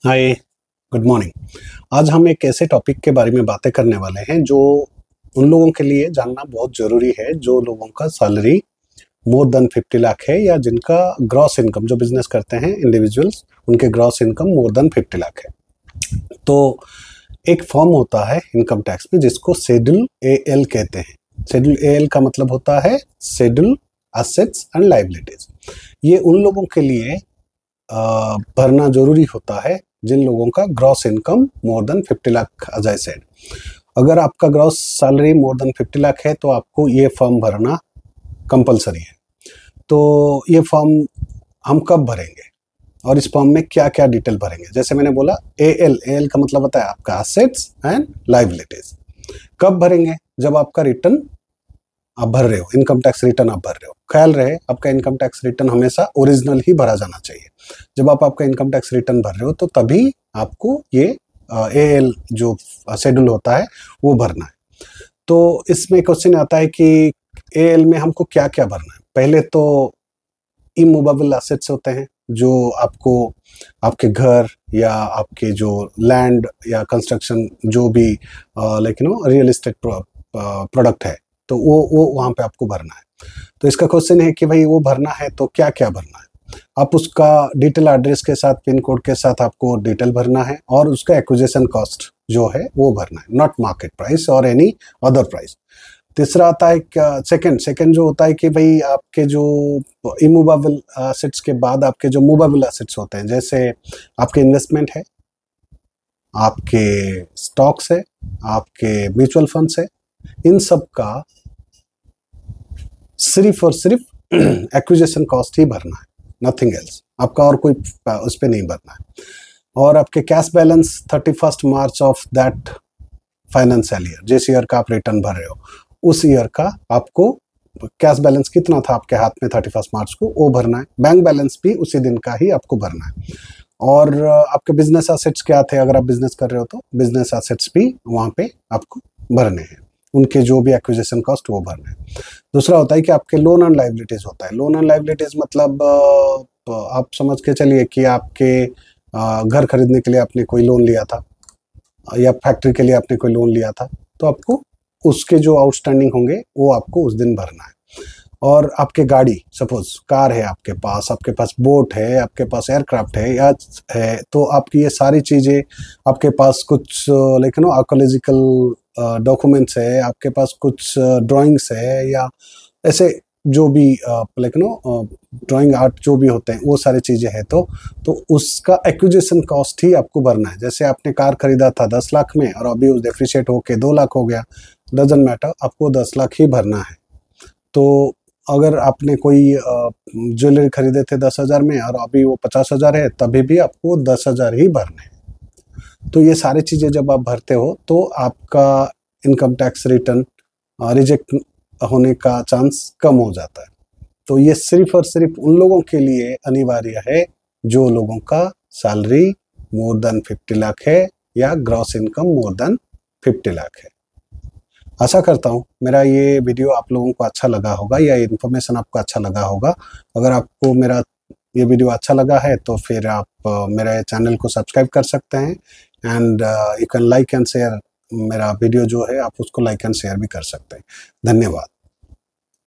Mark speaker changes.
Speaker 1: हाय, good morning. आज हम एक ऐसे टॉपिक के बारे में बातें करने वाले हैं जो उन लोगों के लिए जानना बहुत ज़रूरी है जो लोगों का सैलरी मोर देन 50 लाख है या जिनका ग्रॉस इनकम, जो बिजनेस करते हैं इंडिविजुअल्स, उनके gross income more than 50 lakh है। तो एक फॉर्म होता है इनकम टैक्स में जिसको शेड्यूल एएल कहते हैं। शेड्यूल एएल का मतलब होता है शेड्यूल एसेट्स एंड लायबिलिटीज। ये उन लोगों के लिए भरना जरूरी होता है जिन लोगों का gross income more than 50 lakh, as I said. अगर आपका gross salary more than 50 lakh है तो आपको ये फॉर्म भरना कंपलसरी है। तो ये फॉर्म हम कब भरेंगे और इस फॉर्म में क्या क्या डिटेल भरेंगे? जैसे मैंने बोला एएल का मतलब होता है आपका एसेट्स एंड लायबिलिटीज। कब भरेंगे? जब आपका रिटर्न आप भर रहे हो, इनकम टैक्स रिटर्न आप भर रहे हो। ख्याल रहे आपका इनकम टैक्स रिटर्न हमेशा ओरिजिनल ही भरा जाना चाहिए। जब आप आपका इनकम टैक्स रिटर्न भर रहे हो तो तभी आपको ये एएल जो शेड्यूल होता है वो भरना है। तो इसमें क्वेश्चन आता है कि एएल में हमको क्या क्या भरना है। पहले तो इमूवेबल एसेट्स होते हैं जो आपको आपके घर या आपके जो लैंड या कंस्ट्रक्शन जो भी रियल एस्टेट प्रोडक्ट है तो वो वहाँ पे आपको भरना है। तो इसका क्वेश्चन है कि भाई वो भरना है तो क्या क्या भरना है। आप उसका डिटेल एड्रेस के साथ, पिन कोड के साथ आपको डिटेल भरना है और उसका एक्विजिशन कॉस्ट जो है वो भरना है, नॉट मार्केट प्राइस और एनी अदर प्राइस। तीसरा आता है सेकंड जो होता है कि भाई आपके जो इमूवेबल एसेट्स के बाद आपके जो मूवेबल एसेट्स होते हैं, जैसे आपके इन्वेस्टमेंट है, आपके स्टॉक्स है, आपके म्यूचुअल फंड्स है, इन सब का सिर्फ और सिर्फ एक्विजिशन कॉस्ट ही भरना है, नथिंग एल्स। आपका और कोई उस पर नहीं भरना है। और आपके cash balance 31 March of that financial year, जिस ईयर का आप रिटर्न भर रहे हो उस ईयर का आपको कैश बैलेंस कितना था आपके हाथ में 31 मार्च को, वो भरना है। बैंक बैलेंस भी उसी दिन का ही आपको भरना है। और आपके बिजनेस एसेट्स क्या थे, अगर आप बिजनेस कर रहे हो तो बिजनेस एसेट्स भी वहाँ पे आपको भरने हैं, उनके जो भी एक्विजिशन कॉस्ट वो भरने हैं। दूसरा होता है कि आपके लोन एंड लायबिलिटीज होता है। लोन एंड लायबिलिटीज मतलब आप समझ के चलिए कि आपके घर खरीदने के लिए आपने कोई लोन लिया था या फैक्ट्री के लिए आपने कोई लोन लिया था, तो आपको उसके जो आउटस्टैंडिंग होंगे वो आपको उस दिन भरना है। और आपके गाड़ी, सपोज कार है आपके पास बोट है, आपके पास एयरक्राफ्ट है या है, तो आपकी ये सारी चीज़ें, आपके पास कुछ आर्कोलॉजिकल डॉक्यूमेंट्स है, आपके पास कुछ ड्राइंग्स है या ऐसे जो भी ड्राइंग आर्ट जो भी होते हैं वो सारी चीज़ें हैं, तो उसका एक्विजिशन कॉस्ट ही आपको भरना है। जैसे आपने कार खरीदा था 10 लाख में और अभी उस डेप्रिशिएट होके 2 लाख हो गया, डजंट मैटर, आपको 10 लाख ही भरना है। तो अगर आपने कोई ज्वेलरी खरीदे थे 10,000 में और अभी वो 50,000 है, तभी भी आपको 10,000 ही भरने हैं। तो ये सारी चीज़ें जब आप भरते हो तो आपका इनकम टैक्स रिटर्न रिजेक्ट होने का चांस कम हो जाता है। तो ये सिर्फ और सिर्फ उन लोगों के लिए अनिवार्य है जो लोगों का सैलरी मोर देन 50 लाख है या gross income more than 50 lakh है। आशा करता हूँ मेरा ये वीडियो आप लोगों को अच्छा लगा होगा या इन्फॉर्मेशन आपको अच्छा लगा होगा। अगर आपको मेरा ये वीडियो अच्छा लगा है तो फिर आप मेरे चैनल को सब्सक्राइब कर सकते हैं and you can like and share. मेरा वीडियो जो है आप उसको लाइक एंड शेयर भी कर सकते हैं। धन्यवाद।